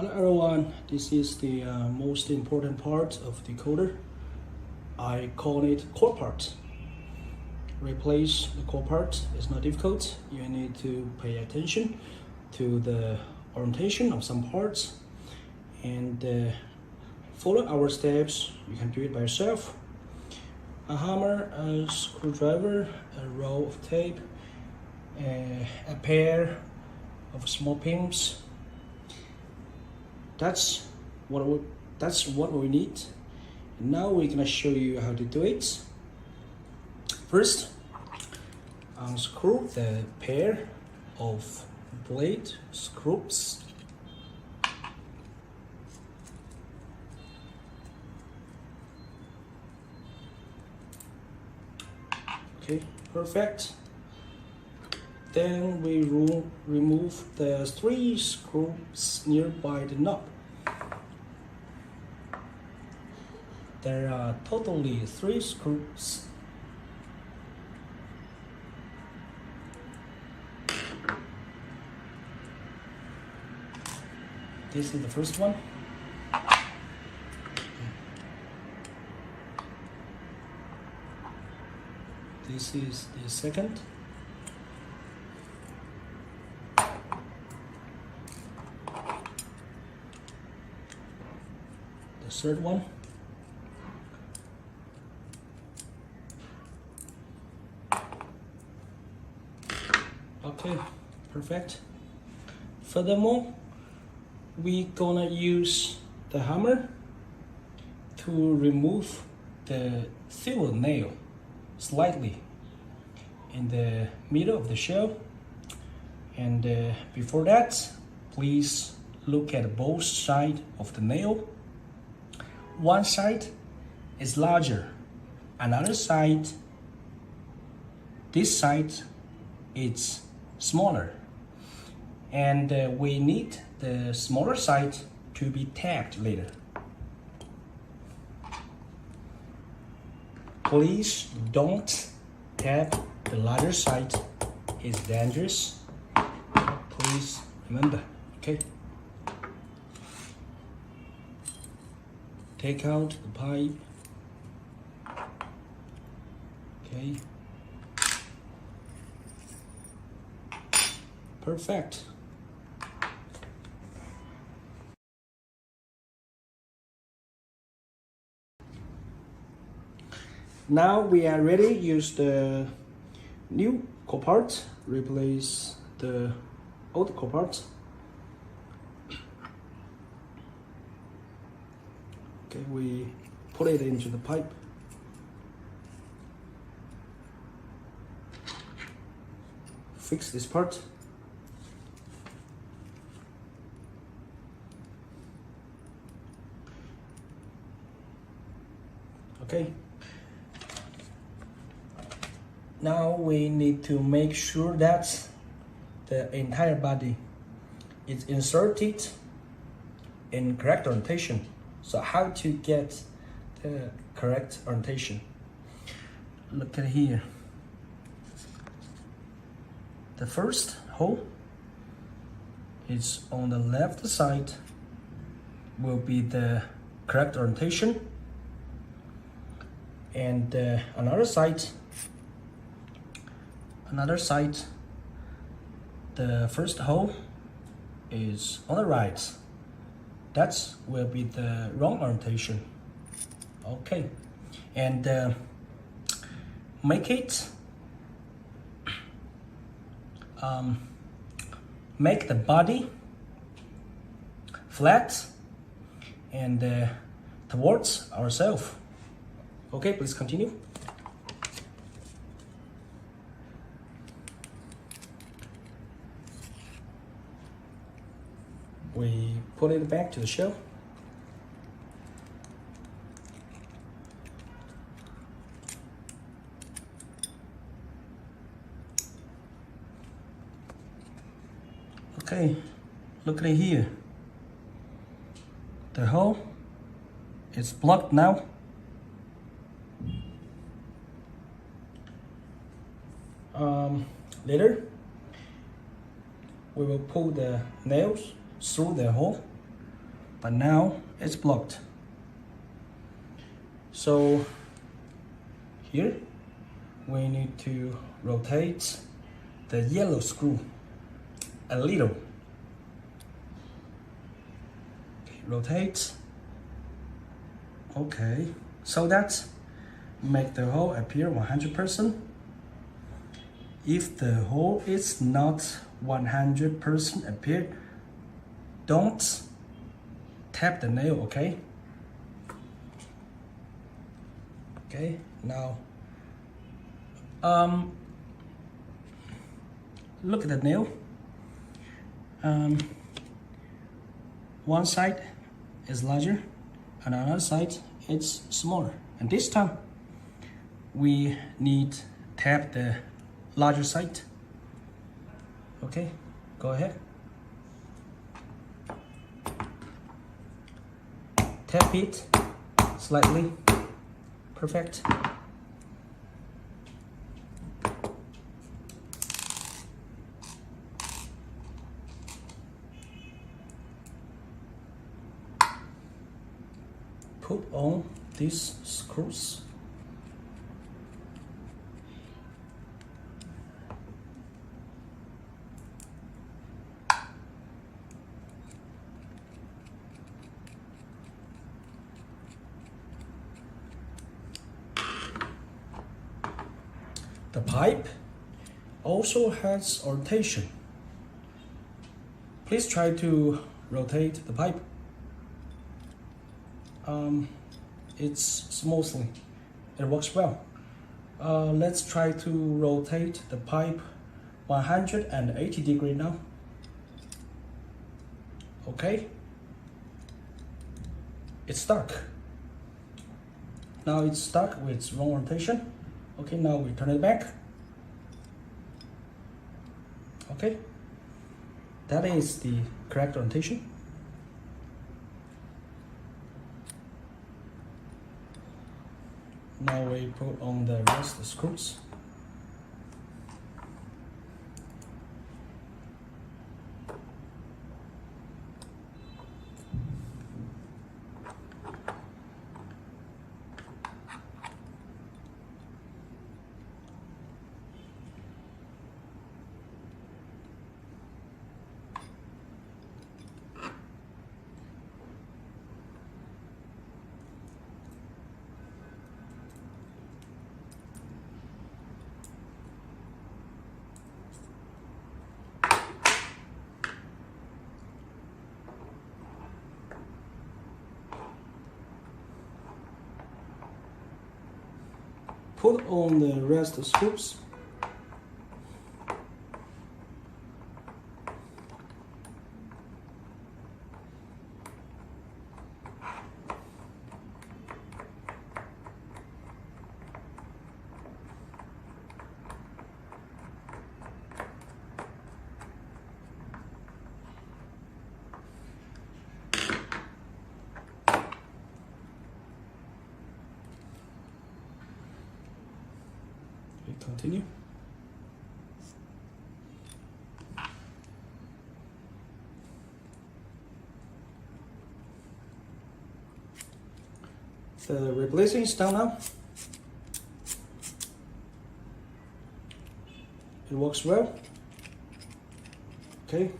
Hello everyone, this is the most important part of the decoder. I call it core part. Replace the core part is not difficult. You need to pay attention to the orientation of some parts and follow our steps. You can do it by yourself. A hammer, a screwdriver, a roll of tape, a pair of small pins. That's what we need. Now we're gonna show you how to do it. First, unscrew the pair of blade screws. Okay, perfect. Then we remove the 3 screws nearby the knob. There are totally 3 screws. This is the first one. This is the second. The third one. Okay, perfect. Furthermore, we're gonna use the hammer to remove the silver nail slightly in the middle of the shell. And before that, please look at both sides of the nail. One side is larger, another side, this side, is smaller. And we need the smaller side to be tapped later. Please don't tap the larger side, it's dangerous. Please remember, okay? Take out the pipe. Okay. Perfect. Now we are ready to use the new core part, replace the old core part. Okay, we put it into the pipe. Fix this part. Okay. Now we need to make sure that the entire body is inserted in correct orientation. So how to get the correct orientation? Look at here. The first hole is on the left side, will be the correct orientation. And another side, the first hole is on the right. That will be the wrong orientation. Okay, and make it make the body flat and towards ourselves. Okay, please continue. We put it back to the shell. Okay, look at it here. The hole is blocked now. Later, we will pull the nails through the hole but now it's blocked. So here we need to rotate the yellow screw a little. Okay, rotate. Okay, so that make the hole appear 100%. If the hole is not 100% appear, don't tap the nail, okay? Okay, now look at the nail. One side is larger and another side it's smaller, and this time we need tap the larger side. Okay, go ahead. Tap it slightly. Perfect. Put on these screws. The pipe also has rotation. Please try to rotate the pipe. It's smoothly. It works well. Let's try to rotate the pipe 180 degrees now. Okay. It's stuck. Now it's stuck with wrong rotation. Okay, now we turn it back. Okay, that is the correct rotation. Now we put on the rest of the screws. Put on the rest of the screws. Continue. The replacing is down now. It works well. Okay.